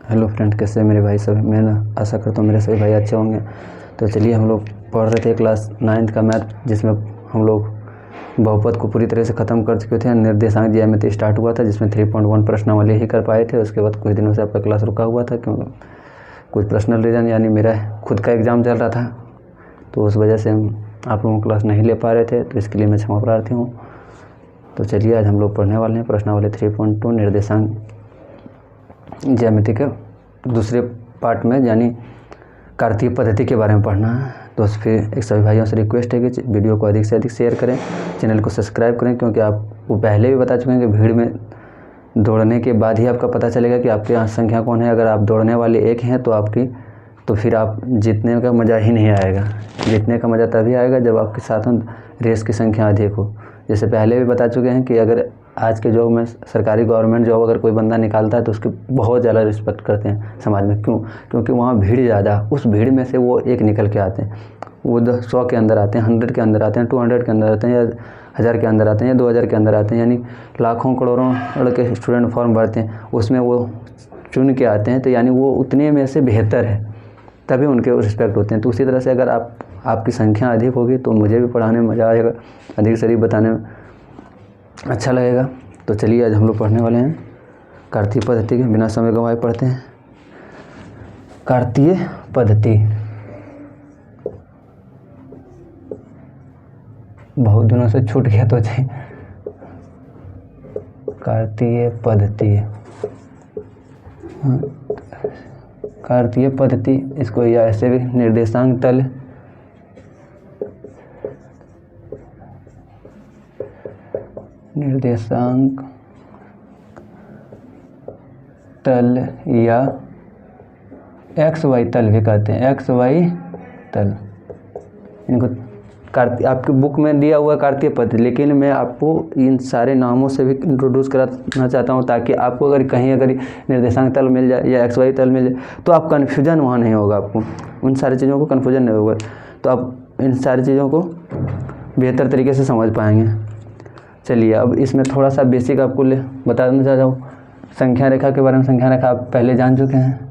Hello friend, कैसे हैं मेरे भाई सब। मैं आशा करता हूँ मेरे सभी भाई अच्छे होंगे। तो चलिए, हम लोग पढ़ रहे थे क्लास 9th का मैथ, जिसमें हम लोग बहुपद को पूरी तरह से ख़त्म कर चुके थे। निर्देशांक ज्यामिति स्टार्ट हुआ था, जिसमें 3.1 प्रश्नावली ही कर पाए थे। उसके बाद कुछ दिनों से आपका क्लास रुका हुआ था, क्यों कुछ पर्सनल रीज़न, यानी मेरा खुद का एग्ज़ाम चल रहा था, तो उस वजह से हम आप लोगों को क्लास नहीं ले पा रहे थे। तो इसके लिए मैं क्षमा प्रार्थी हूँ। तो चलिए, आज हम लोग पढ़ने वाले हैं प्रश्नावली 3.2 निर्देशांक ज्यामिति के दूसरे पार्ट में, यानी कार्तीय पद्धति के बारे में पढ़ना है। तो फिर एक सभी भाइयों से रिक्वेस्ट है कि वीडियो को अधिक से अधिक शेयर करें, चैनल को सब्सक्राइब करें, क्योंकि आपको पहले भी बता चुके हैं कि भीड़ में दौड़ने के बाद ही आपका पता चलेगा कि आपके यहाँ संख्या कौन है। अगर आप दौड़ने वाले एक हैं तो फिर आप जीतने का मज़ा ही नहीं आएगा। जीतने का मज़ा तभी आएगा जब आपके साथ में रेस की संख्या अधिक हो। जैसे पहले भी बता चुके हैं कि अगर आज के युग में सरकारी गवर्नमेंट जॉब अगर कोई बंदा निकालता है तो उसकी बहुत ज़्यादा रिस्पेक्ट करते हैं समाज में। क्यों? क्योंकि वहाँ भीड़ ज़्यादा, उस भीड़ में से वो एक निकल के आते हैं। वो 100 के अंदर आते हैं, 100 के अंदर आते हैं, 200 के अंदर आते हैं, या 1000 के अंदर आते हैं, या 2000 के अंदर आते हैं। यानी लाखों करोड़ों के स्टूडेंट फॉर्म भरते हैं, उसमें वो चुन के आते हैं। तो यानी वो उतने में से बेहतर है, तभी उनके रिस्पेक्ट होते हैं। तो उसी तरह से अगर आपकी संख्या अधिक होगी तो मुझे भी पढ़ाने में मज़ा आएगा, अधिक से अधिक बताने में अच्छा लगेगा। तो चलिए, आज हम लोग पढ़ने वाले हैं कार्तीय पद्धति के। बिना समय गंवाए पढ़ते हैं कार्तीय पद्धति। बहुत दिनों से छूट गया तो कार्तीय पद्धति। कार्तीय पद्धति, इसको या ऐसे भी निर्देशांक तल या XY तल भी कहते हैं। XY तल, इनको आपकी बुक में दिया हुआ कार्तीय पद्धति, लेकिन मैं आपको इन सारे नामों से भी इंट्रोड्यूस कराना चाहता हूँ, ताकि आपको अगर निर्देशांक तल मिल जाए या XY तल मिल जाए तो आप कन्फ्यूजन वहाँ नहीं होगा। आपको उन सारी चीज़ों को कन्फ्यूजन नहीं होगा, तो आप इन सारी चीज़ों को बेहतर तरीके से समझ पाएंगे। चलिए, अब इसमें थोड़ा सा बेसिक आपको बताना चाहता हूँ संख्या रेखा के बारे में। संख्या रेखा आप पहले जान चुके हैं।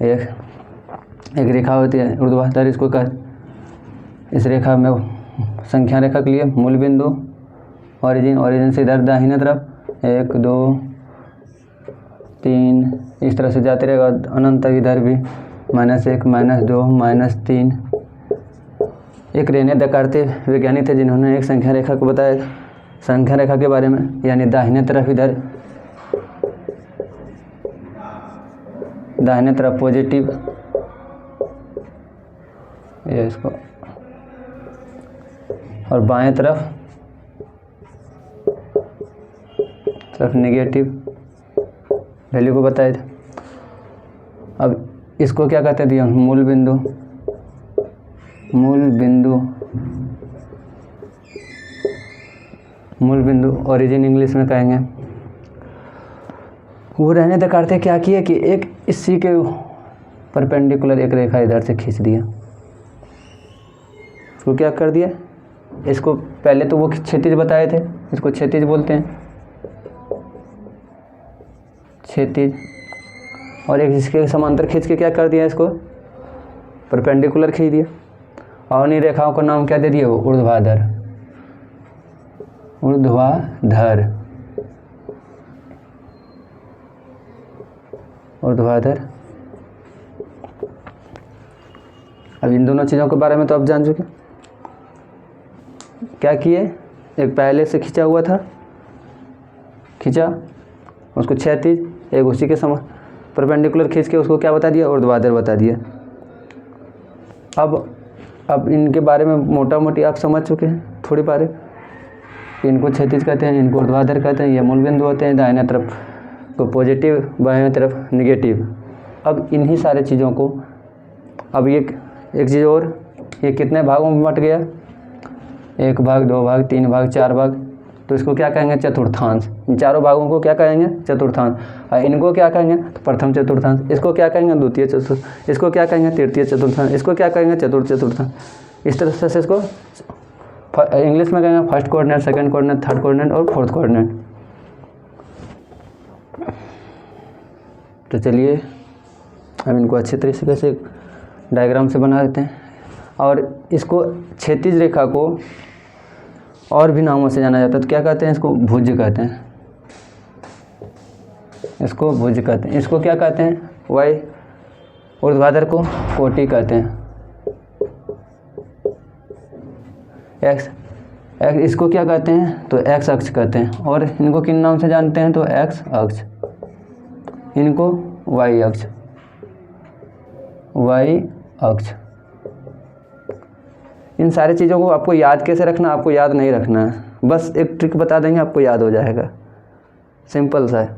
एक रेखा होती है ऊर्ध्वाधर, इसको इस रेखा में संख्या रेखा के लिए मूल बिंदु ओरिजिन से इधर दाहिने तरफ 1 2 3 इस तरह से जाते रहेगा अनंत तक। इधर भी -1 -2 -3। एक रेने देकार्ते वैज्ञानिक थे जिन्होंने एक संख्या रेखा को बताया संख्या रेखा के बारे में, यानी दाहिने तरफ इधर दाहिने तरफ पॉजिटिव, ये इसको, और बाएं तरफ नेगेटिव वैल्यू को बताए थे। अब इसको क्या कहते दिया? मूल बिंदु ओरिजिन इंग्लिश में कहेंगे। वो रहने देकार्ते क्या किया कि एक इसी के परपेंडिकुलर एक रेखा इधर से खींच दिया। उसको क्या कर दिया? इसको पहले तो वो क्षैतिज बताए थे, इसको क्षैतिज बोलते हैं, क्षैतिज। और एक इसके समांतर खींच के क्या कर दिया? इसको परपेंडिकुलर खींच दिया। और इन रेखाओं का नाम क्या दे दिया? वो ऊर्ध्वाधर। अब इन दोनों चीज़ों के बारे में तो आप जान चुके। क्या किए? एक पहले से खींचा हुआ था, उसको क्षैतिज, एक उसी के परपेंडिकुलर खींच के उसको क्या बता दिया? ऊर्ध्वाधर बता दिया। अब इनके बारे में मोटा मोटी आप समझ चुके हैं थोड़ी बारे। इनको क्षैतिज कहते हैं, इनको ऊर्ध्वाधर कहते हैं। ये मूल बिंदु होते हैं, दाहिने तरफ को पॉजिटिव, बाएं तरफ नेगेटिव। अब इन्हीं सारे चीज़ों को, अब एक चीज़ और, ये कितने भागों में बट गया? 1 भाग, 2 भाग, 3 भाग, 4 भाग। तो इसको क्या कहेंगे? चतुर्थांश। इन चारों भागों को क्या कहेंगे? चतुर्थांश। और इनको क्या कहेंगे? तो प्रथम चतुर्थांश। इसको क्या कहेंगे? द्वितीय चतुर्थांश। इसको क्या कहेंगे? तृतीय चतुर्थांश। इसको क्या कहेंगे? चतुर्थ चतुर्थांश। इस तरह से इसको इंग्लिश में कहेंगे first coordinate, second coordinate, third coordinate और फोर्थ कोऑर्डिनेट। तो चलिए हम इनको अच्छे तरीके से डायग्राम से बना देते हैं। और इसको क्षैतिज रेखा को और भी नामों से जाना जाता है। तो क्या कहते हैं? इसको भुज कहते हैं, इसको भुज कहते हैं। इसको क्या कहते हैं? वाई ऊर्ध्वाधर को कोटि कहते हैं। एक्स इसको क्या कहते हैं? तो एक्स अक्ष कहते हैं। और इनको किन नाम से जानते हैं? तो एक्स अक्ष, इनको वाई अक्ष, वाई अक्ष। इन सारी चीज़ों को आपको याद कैसे रखना? आपको याद नहीं रखना है, बस एक ट्रिक बता देंगे, आपको याद हो जाएगा। सिंपल सा है,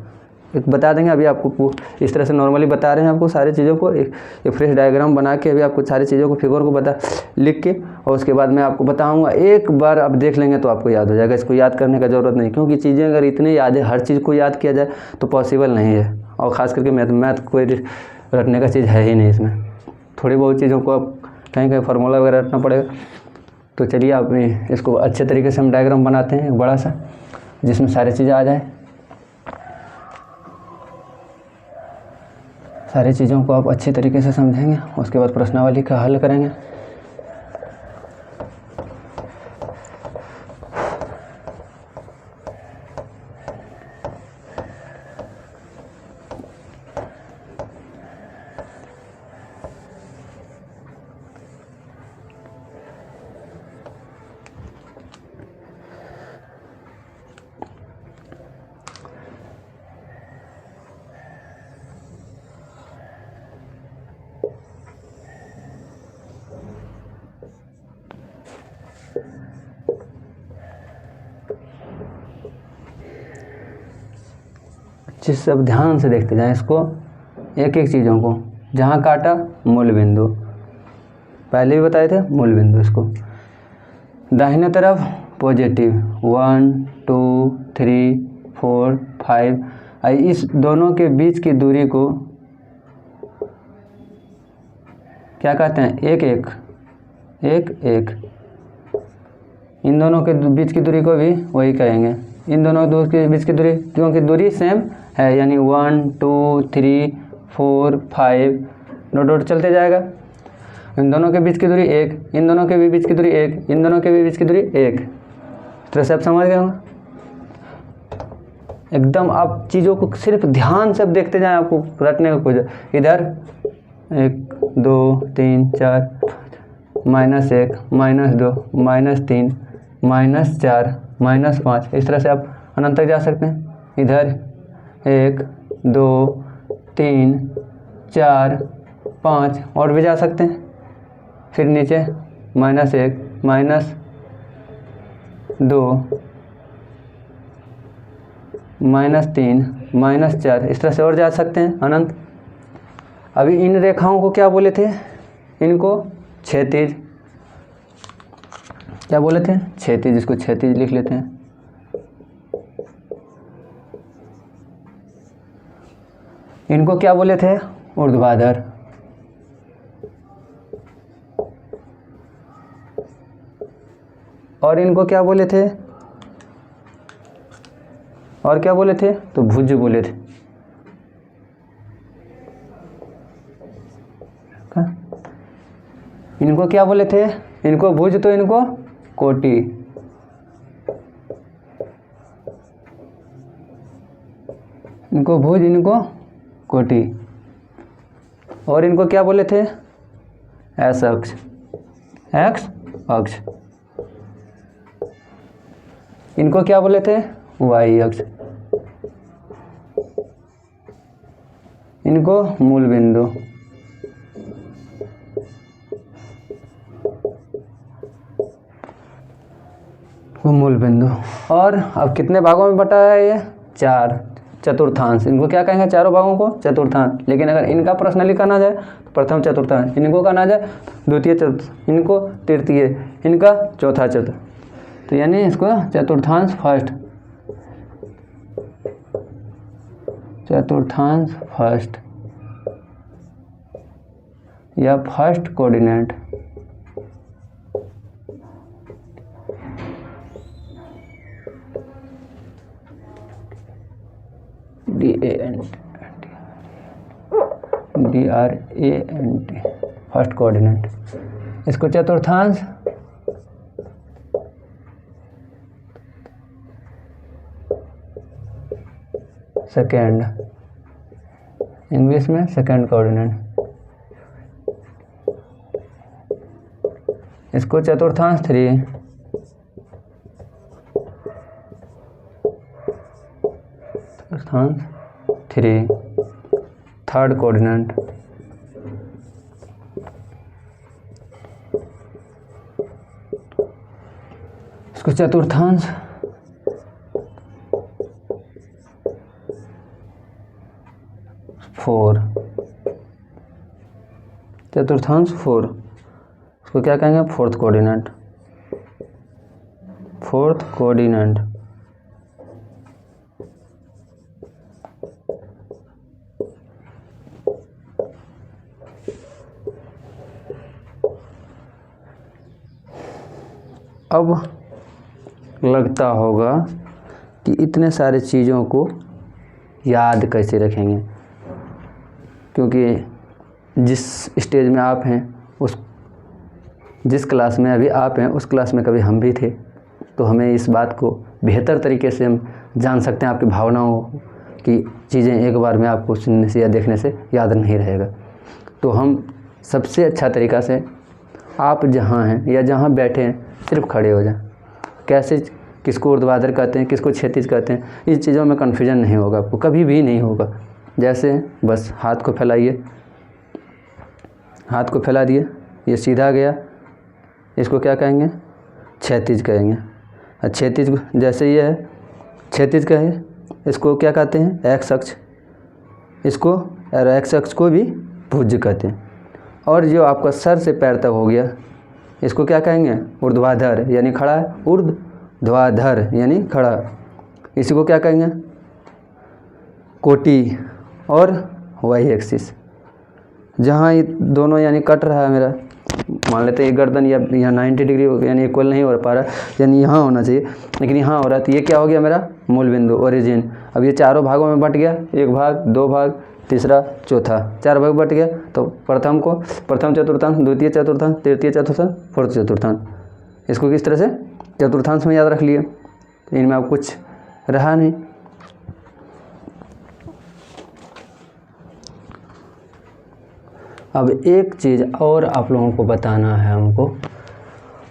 एक बता देंगे। अभी आपको इस तरह से नॉर्मली बता रहे हैं आपको सारी चीज़ों को, एक फ्रेश डायग्राम बना के अभी आपको सारी चीज़ों को फिगर को बता लिख के, और उसके बाद मैं आपको बताऊंगा। एक बार आप देख लेंगे तो आपको याद हो जाएगा। इसको याद करने का ज़रूरत नहीं, क्योंकि चीज़ें अगर इतनी याद है, हर चीज़ को याद किया जाए तो पॉसिबल नहीं है। और ख़ास करके मैथ कोई रटने का चीज़ है ही नहीं। इसमें थोड़ी बहुत चीज़ों को आप कहीं कहीं फार्मूला वगैरह रटना पड़ेगा। तो चलिए आप इसको अच्छे तरीके से हम डायग्राम बनाते हैं, एक बड़ा सा, जिसमें सारी चीज़ें आ जाए। सारी चीज़ों को आप अच्छे तरीके से समझेंगे, उसके बाद प्रश्नावली का हल करेंगे। जिस सब ध्यान से देखते जाएं इसको, एक एक चीज़ों को। जहाँ काटा मूल बिंदु, पहले भी बताए थे मूल बिंदु। इसको दाहिने तरफ पॉजिटिव 1 2 3 4 5। इस दोनों के बीच की दूरी को क्या कहते हैं? एक एक, एक एक। इन दोनों के बीच की दूरी को भी वही कहेंगे। इन दोनों के बीच की दूरी, क्योंकि दूरी सेम है, यानी 1 2 3 4 5 डॉट डॉट चलते जाएगा। इन दोनों के बीच की दूरी एक, इन दोनों के भी बीच की दूरी एक, इन दोनों के भी बीच की दूरी एक। तो सब समझ गए होंगे एकदम। आप चीज़ों को सिर्फ ध्यान से देखते जाएं, आपको रटने का कुछ। इधर 1 2 3 4 -1 -2 -3 -4 -5, इस तरह से आप अनंत तक जा सकते हैं। इधर 1 2 3 4 5 और भी जा सकते हैं। फिर नीचे -1 -2 -3 -4, इस तरह से और जा सकते हैं अनंत। अभी इन रेखाओं को क्या बोले थे? इनको क्षैतिज, क्या बोले थे? क्षैतिज। इसको क्षैतिज लिख लेते हैं। इनको क्या बोले थे? ऊर्ध्वाधर। और इनको क्या बोले थे? और क्या बोले थे? तो भुज बोले थे। इनको क्या बोले थे? इनको भुज, तो इनको कोटि। इनको भुज, इनको कोटि। और इनको क्या बोले थे? एक्स अक्ष, एक्स अक्ष। इनको क्या बोले थे? वाई अक्ष। इनको मूल बिंदु। मूल बिंदु। और अब कितने भागों में बटा है ये? 4, चतुर्थांश। इनको क्या कहेंगे? चारों भागों को चतुर्थांश। लेकिन अगर इनका पर्सनली करना जाए तो प्रथम चतुर्थांश, इनको करना जाए द्वितीय चतुर्थ, इनको तृतीय, इनका चौथा चतुर्थ। तो यानी इसको चतुर्थांश फर्स्ट, चतुर्थांश फर्स्ट या first coordinate. DAN। DRANT first coordinate. इसको चतुर्थांश सेकेंड, इंग्लिश में सेकेंड कोऑर्डिनेट। इसको चतुर्थांश 3, चतुर्थांश 3 थर्ड कोऑर्डिनेट। इसको चतुर्थांश 4, चतुर्थांश 4। इसको क्या कहेंगे? Fourth coordinate, fourth coordinate. अब लगता होगा कि इतने सारे चीज़ों को याद कैसे रखेंगे, क्योंकि जिस स्टेज में आप हैं, उस जिस क्लास में अभी आप हैं उस क्लास में कभी हम भी थे, तो हमें इस बात को बेहतर तरीके से हम जान सकते हैं। आपकी भावनाओं की चीज़ें एक बार में आपको सुनने से या देखने से याद नहीं रहेगा। तो हम सबसे अच्छा तरीका से आप जहाँ हैं या जहाँ बैठे हैं सिर्फ खड़े हो जाएं। कैसे, किसको ऊर्ध्वाधर कहते हैं, किसको क्षैतिज कहते हैं, इस चीज़ों में कन्फ्यूजन नहीं होगा आपको, कभी भी नहीं होगा। जैसे बस हाथ को फैलाइए, हाथ को फैला दिए, ये सीधा गया, इसको क्या कहेंगे? क्षैतिज कहेंगे। और क्षैतिज जैसे ये है, क्षैतिज कहे, इसको क्या कहते हैं? एक्स अक्ष। इसको और एक्स अक्ष को भी भुज कहते हैं। और जो आपका सर से पैर तक हो गया, इसको क्या कहेंगे? ऊर्ध्वाधर यानी खड़ा है, ऊर्ध्वाधर यानी खड़ा। इसी को क्या कहेंगे? कोटि और वाई एक्सिस। जहाँ ये दोनों यानी कट रहा है मेरा, मान लेते हैं ये गर्दन या यहाँ 90 डिग्री यानी इक्वल नहीं हो पा रहा, यानी यहाँ होना चाहिए लेकिन यहाँ हो रहा है, तो ये क्या हो गया? मेरा मूल बिंदु, ओरिजिन। अब ये चारों भागों में बट गया, एक भाग, दो भाग, तीसरा, चौथा, 4 भाग बट गया। तो प्रथम चतुर्थांश, द्वितीय चतुर्थांश, तृतीय चतुर्थांश, फोर्थ चतुर्थांश। इसको किस तरह से चतुर्थांश में याद रख लिए, इनमें अब कुछ रहा नहीं। अब एक चीज़ और आप लोगों को बताना है हमको,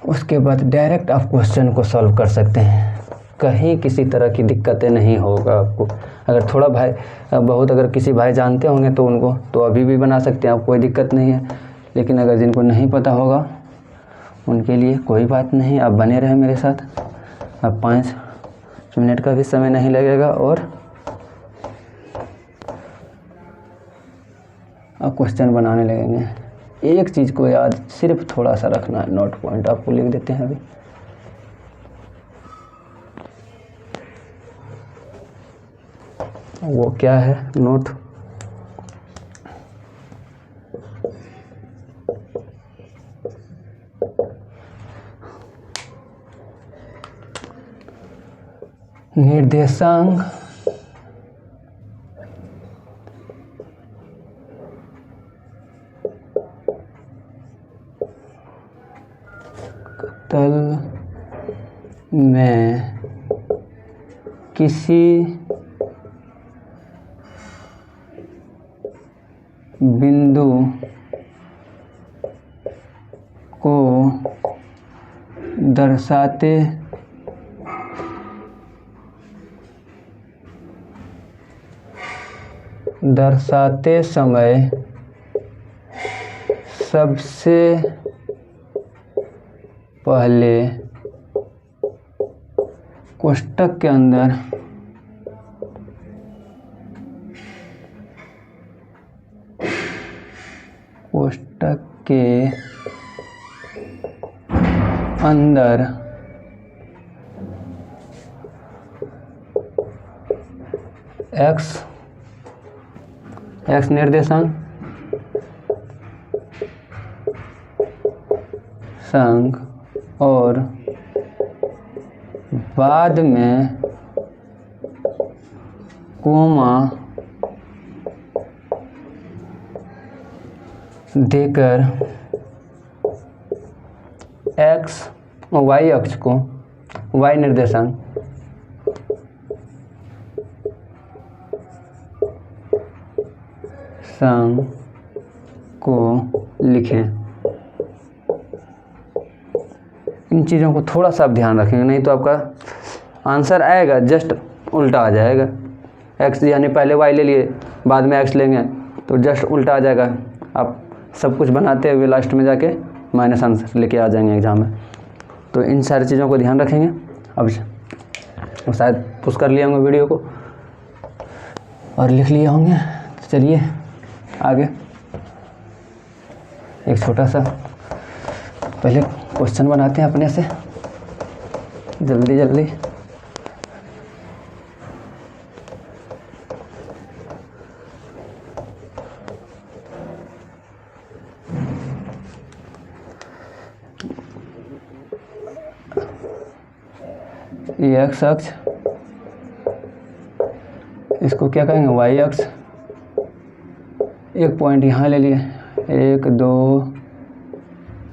उसके बाद डायरेक्ट आप क्वेश्चन को सॉल्व कर सकते हैं। कहीं किसी तरह की दिक्कतें नहीं होगा आपको। अगर थोड़ा भाई बहुत अगर किसी भाई जानते होंगे तो उनको तो अभी भी बना सकते हैं, आप कोई दिक्कत नहीं है। लेकिन अगर जिनको नहीं पता होगा उनके लिए कोई बात नहीं, आप बने रहें मेरे साथ। अब 5 मिनट का भी समय नहीं लगेगा और अब क्वेश्चन बनाने लगेंगे। एक चीज़ को याद सिर्फ थोड़ा सा रखना है, नोट पॉइंट आपको लिख देते हैं अभी। वो क्या है नोट? निर्देशांक तल में किसी बिंदु को दर्शाते समय सबसे पहले कोष्ठक के अंदर एक्स निर्देशांक और बाद में कोमा देकर एक्स और वाई अक्ष को, वाई निर्देशांक को लिखें। इन चीज़ों को थोड़ा सा आप ध्यान रखेंगे, नहीं तो आपका आंसर आएगा जस्ट उल्टा आ जाएगा। एक्स यानी पहले वाई ले लिए, बाद में एक्स लेंगे तो जस्ट उल्टा आ जाएगा। आप सब कुछ बनाते हुए लास्ट में जाके माइनस आंसर लेके आ जाएंगे एग्जाम में। तो इन सारी चीज़ों को ध्यान रखेंगे। अब शायद पुश कर लिए होंगे वीडियो को और लिख लिए होंगे। तो चलिए आगे एक छोटा सा पहले क्वेश्चन बनाते हैं अपने से, जल्दी जल्दी। ये एक्स अक्ष, इसको क्या कहेंगे वाई अक्ष। एक पॉइंट यहाँ ले लिए, 1 2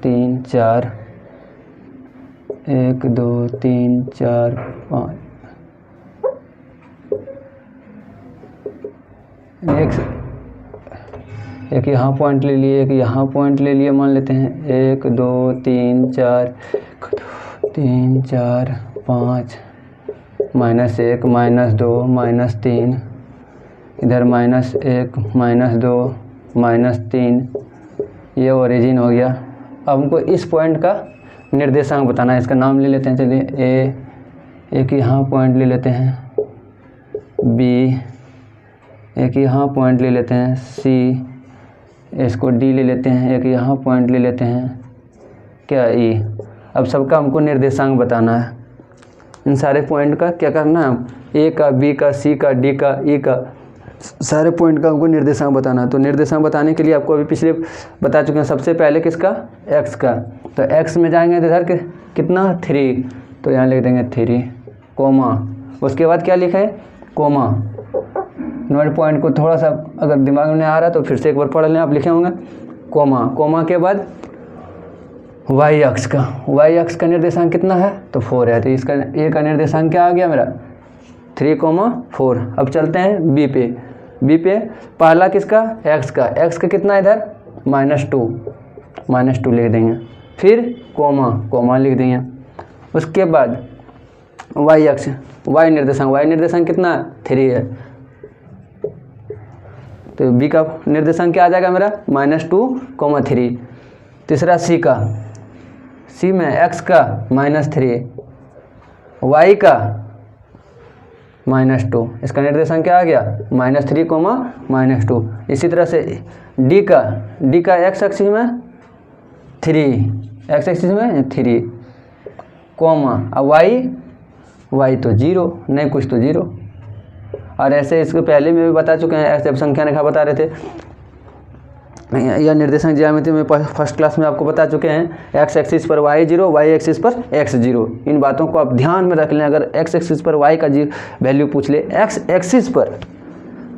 3 4, 1 2 3 4 5, एक यहाँ पॉइंट ले लिए, एक यहाँ पॉइंट ले लिए, मान लेते हैं 1 2 3 4 3 4 5, -1 -2 -3, इधर -1 -2 -3, ये ओरिजिन हो गया। अब हमको इस पॉइंट का निर्देशांक बताना है। इसका नाम ले लेते हैं, चलिए ए, एक यहाँ पॉइंट ले लेते हैं बी, एक यहाँ पॉइंट ले लेते हैं सी, इसको डी ले लेते हैं, एक यहाँ पॉइंट ले लेते हैं क्या ई। अब सबका हमको निर्देशांक बताना है। इन सारे पॉइंट का क्या करना है, ए का, बी का, सी का, डी का, ई का, सारे पॉइंट का हमको निर्देशांक बताना है। तो निर्देशांक बताने के लिए आपको अभी पिछले बता चुके हैं। सबसे पहले किसका, एक्स का। तो एक्स में जाएंगे तो इधर के कितना 3, तो यहाँ लिख देंगे 3 कोमा, उसके बाद क्या लिखा है कोमा। नोट पॉइंट को थोड़ा सा अगर दिमाग में आ रहा है तो फिर से एक बार पढ़ लें, आप लिखे होंगे कोमा। कोमा के बाद वाई अक्ष का, वाई अक्ष का निर्देशांक कितना है तो 4 है। तो इसका ए का निर्देशांक क्या आ गया मेरा 3,4। अब चलते हैं बी पे। बी पे पहला किसका, एक्स का। एक्स का कितना इधर -2 लिख देंगे, फिर कोमा लिख देंगे। उसके बाद वाई अक्ष, वाई निर्देशांक कितना 3 है। तो बी का निर्देशांक क्या आ जाएगा मेरा -2, 3। तीसरा सी का, सी में एक्स का -3, वाई का -2, इसका निर्देशांक क्या आ गया -3, -2। इसी तरह से डी का एक्स एक्सिस में 3, कोमा। अब वाई तो 0, नहीं कुछ तो 0। और ऐसे इसको पहले में भी बता चुके हैं, ऐसे संख्या रेखा बता रहे थे। यह निर्देशांक ज्यामिति में फर्स्ट क्लास में आपको बता चुके हैं। एक्स एक्सिस पर वाई 0, वाई एक्सिस पर एक्स 0। इन बातों को आप ध्यान में रख लें। अगर एक्स एक्सिस पर वाई का वैल्यू पूछ ले, एक्स एक्सिस पर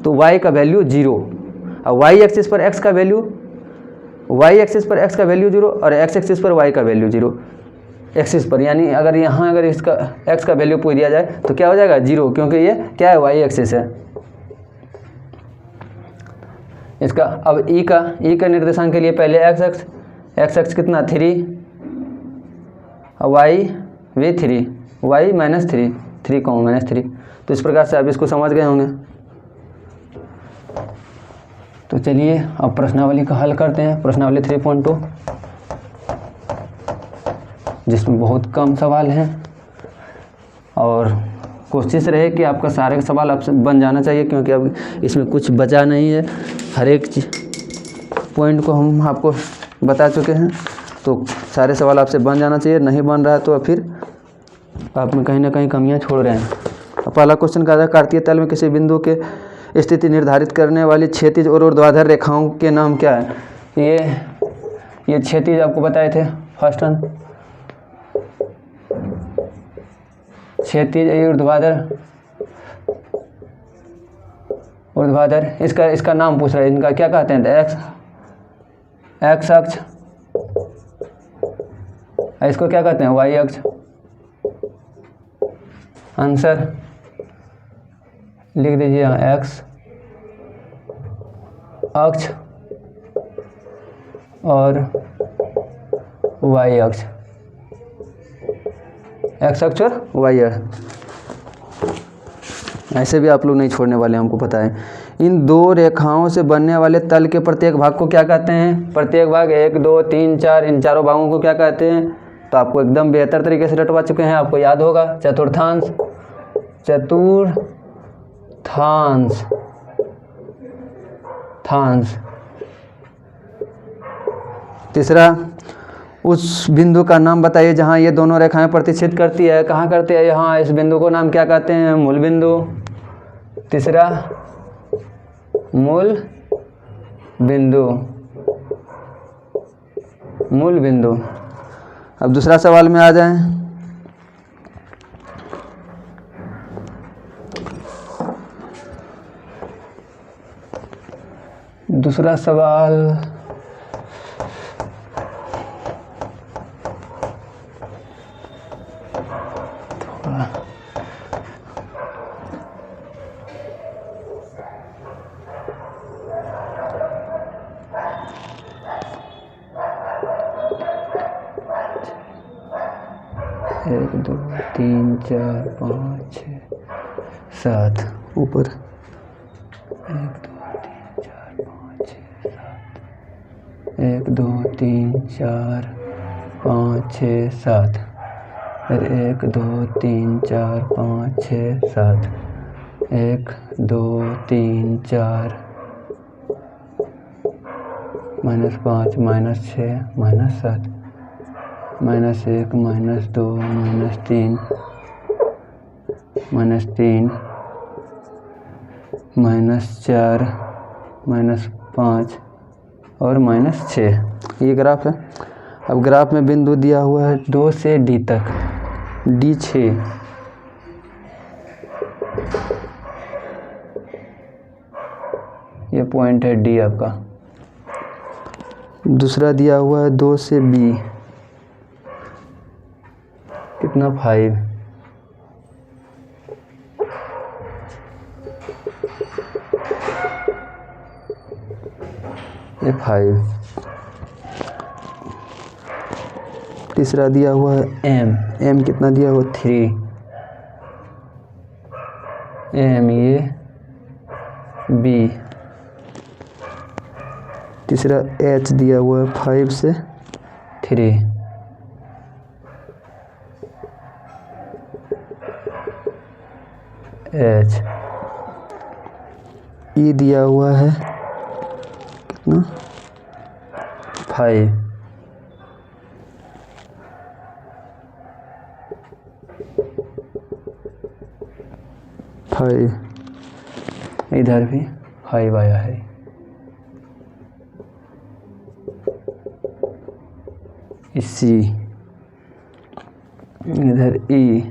तो वाई का वैल्यू 0, और वाई एक्सिस पर एक्स का वैल्यू 0 और एक्स एक्सिस पर वाई का वैल्यू 0 एक्सिस पर। यानी अगर यहाँ अगर इसका एक्स का वैल्यू पूछ दिया जाए तो क्या हो जाएगा 0, क्योंकि ये क्या है वाई एक्सिस है इसका। अब ई का निर्देशांक के लिए पहले एक्स एक्स कितना 3, और वाई भी 3, वाई -3, तो इस प्रकार से आप इसको समझ गए होंगे। तो चलिए अब प्रश्नावली का हल करते हैं। प्रश्नावली 3.2, जिसमें बहुत कम सवाल हैं और कोशिश रहे कि आपका सारे सवाल आपसे बन जाना चाहिए, क्योंकि अब इसमें कुछ बचा नहीं है। हर एक पॉइंट को हम आपको बता चुके हैं, तो सारे सवाल आपसे बन जाना चाहिए। नहीं बन रहा है तो फिर आप में कहीं ना कहीं कमियां छोड़ रहे हैं। पहला क्वेश्चन का था, कार्तीय तल में किसी बिंदु के स्थिति निर्धारित करने वाली क्षैतिज और ऊर्ध्वाधर रेखाओं के नाम क्या है। ये क्षैतिज आपको बताए थे फर्स्ट वन, क्षैतिज ऊर्ध्वाधर। इसका नाम पूछ रहा है, इनका क्या कहते हैं, एक्स अक्ष, इसको क्या कहते हैं वाई अक्ष। आंसर लिख दीजिए यहाँ एक्स अक्ष और वाई अक्ष, एक्स अक्ष और वाई अक्ष। ऐसे भी आप लोग नहीं छोड़ने वाले, हमको पता है। इन दो रेखाओं से बनने वाले तल के प्रत्येक भाग को क्या कहते हैं? प्रत्येक भाग 1 2 3 4, इन चारों भागों को क्या कहते हैं? तो आपको एकदम बेहतर तरीके से रटवा चुके हैं, आपको याद होगा। चतुर्थांश, चतुर्थांश, थांश। तीसरा, उस बिंदु का नाम बताइए जहाँ ये दोनों रेखाएं प्रतिच्छेद करती है। कहाँ करती है? यहाँ। इस बिंदु को नाम क्या कहते हैं? मूल बिंदु। तीसरा, मूल बिंदु, मूल बिंदु। अब दूसरा सवाल में आ जाएं। दूसरा सवाल, एक दो तीन चार पाँच छः सात, ऊपर 1 2 3 4 5 6 7, फिर 1 2 3 4 5 6 7, 1 2 3 4 -5 -6 -7 -1 -2 -3 -3 -4 -5 और -6। ये ग्राफ है। अब ग्राफ में बिंदु दिया हुआ है 2 से D तक, D 6, ये पॉइंट है D आपका। दूसरा दिया हुआ है 2 से B, कितना 5, ये 5। तीसरा दिया हुआ है M, M कितना दिया हुआ 3, M ये B। तीसरा H दिया हुआ है 5 से 3, H। E दिया हुआ है कितना 5, इधर भी 5 आया है। C, इधर E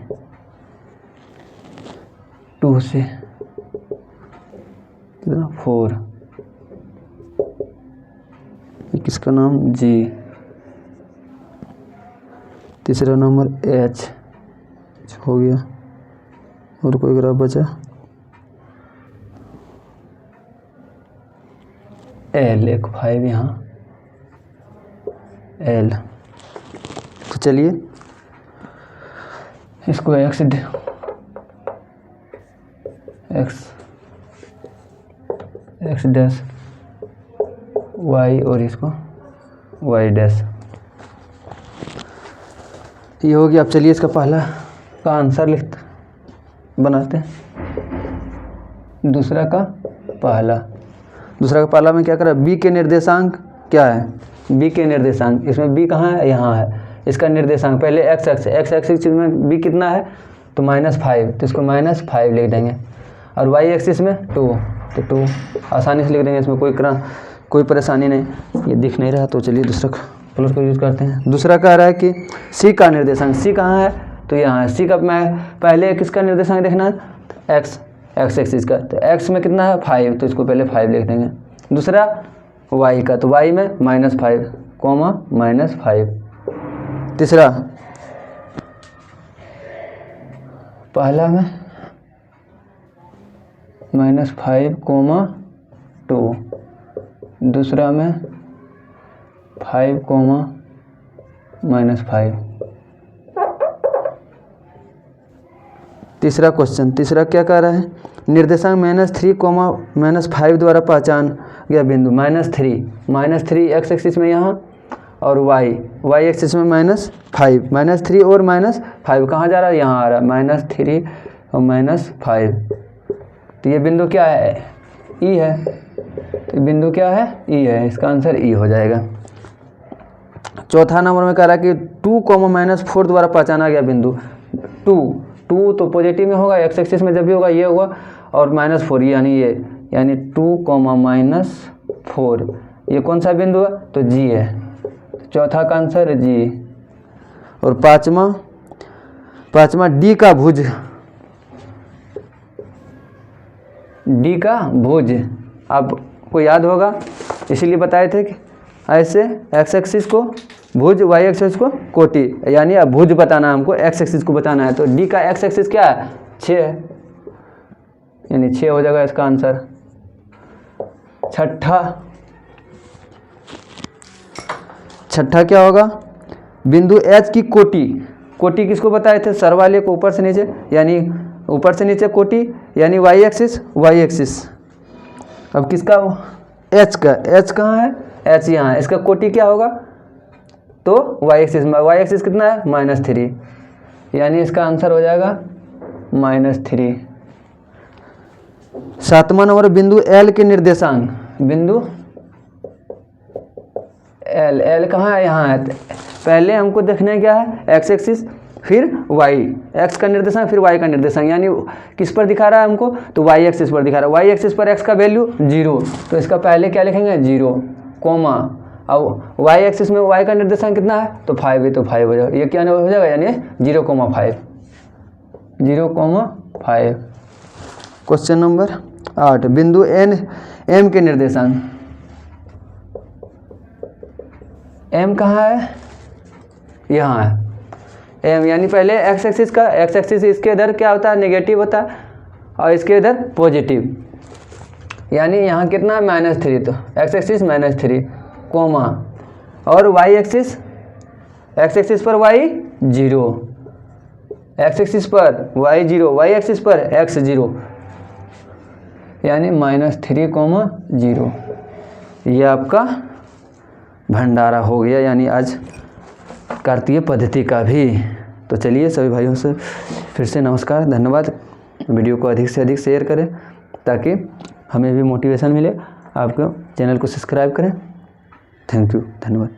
2 से कितना 4, किसका नाम G। तीसरा नंबर H हो गया, और कोई ग्राफ बचा? L, एक 5 यहाँ L। तो चलिए इसको x डैश y और इसको y डैश, ये हो गया। अब चलिए इसका पहला का आंसर बनाते हैं। दूसरा का पहला में क्या करा? B के निर्देशांक क्या है? B के निर्देशांक, इसमें B कहाँ है? यहाँ है। इसका निर्देशांक पहले x एक्सिस में B कितना है? तो -5, तो इसको -5 लिख देंगे। और y एक्सिस में 2, तो 2 आसानी से लिख देंगे, इसमें कोई परेशानी नहीं। ये दिख नहीं रहा, तो चलिए दूसरा प्लस को यूज़ करते हैं। दूसरा कह रहा है कि C का निर्देशांक, C कहाँ है? तो यहाँ है। C का मैं पहले किसका निर्देशांक देखना है? x एक्सिस का, तो x में कितना है? 5, तो इसको पहले 5 लिख देंगे। दूसरा y का, तो y में -5 कोमा -5। तीसरा पहला में -5 कोमा 2, दूसरा में 5 कोमा -5। तीसरा क्वेश्चन, तीसरा क्या कह रहा है, निर्देशांक -3 कोमा -5 द्वारा पहचान गया बिंदु। -3 एक्स एक्सिस में यहाँ और y एक्सिस में -5, -3 और -5 कहाँ जा रहा है, यहाँ आ रहा है, -3 और -5। तो ये बिंदु क्या है, ई है। तो बिंदु क्या है, ई है। इसका आंसर ई हो जाएगा। चौथा नंबर में कह रहा है कि 2 -4 द्वारा पहचाना गया बिंदु। 2 तो पॉजिटिव में होगा, एक्स एक्सिस में जब भी होगा ये होगा, और -4 यानी ये, यानी 2 -4 ये कौन सा बिंदु है, तो जी है। चौथा का आंसर जी। और पाँचवा डी का भुज, डी का भुज आपको याद होगा, इसीलिए बताए थे कि ऐसे एक्स एक्सिस को भुज, वाई एक्सिस को कोटि, यानी अब भुज बताना हमको, एक्स एक्सिस को बताना है। तो डी का एक्स एक्सिस क्या है, 6 है, यानी 6 हो जाएगा इसका आंसर। छठा क्या होगा, बिंदु एच की कोटि किसको बताए थे, सर वाले को ऊपर से नीचे, यानी ऊपर से नीचे कोटि, यानी वाई एक्सिस। अब किसका, एच का, एच कहाँ है, एच यहाँ है, इसका कोटि क्या होगा, तो वाई एक्सिस में, वाई एक्सिस कितना है, -3, यानी इसका आंसर हो जाएगा -3। सातवां नंबर बिंदु एल के निर्देशांक, बिंदु एल कहाँ है, यहाँ है। पहले हमको देखना है क्या है, एक्स एक्सिस, फिर वाई, एक्स का निर्देशांक फिर वाई का निर्देशांक, यानी किस पर दिखा रहा है हमको, तो वाई एक्सिस पर दिखा रहा है। वाई एक्सिस पर एक्स का वैल्यू 0, तो इसका पहले क्या लिखेंगे, 0 कोमा, अब वाई एक्सिस में वाई का निर्देशांक कितना है, तो 5 है, तो 5 हो जाएगा, ये क्या हो जाएगा, यानी 0,5। क्वेश्चन नंबर 8, बिंदु एम के निर्देशांक, एम कहाँ है, यहाँ है एम, यानी पहले एक्स एक्सिस का, एक्स एक्सिस इसके इधर क्या होता है, नेगेटिव होता है, और इसके इधर पॉजिटिव, यानी यहाँ कितना है, -3, तो एक्स एक्सिस -3 कोमा, और वाई एक्सिस, एक्स एक्सिस पर वाई 0, एक्स एक्सिस पर वाई 0, वाई एक्सिस पर एक्स 0, यानी -3,0। ये आपका भंडारा हो गया, यानी आज कार्तीय पद्धति का भी। तो चलिए सभी भाइयों से फिर से नमस्कार, धन्यवाद। वीडियो को अधिक से अधिक शेयर करें ताकि हमें भी मोटिवेशन मिले। आपको चैनल को सब्सक्राइब करें। थैंक यू, धन्यवाद।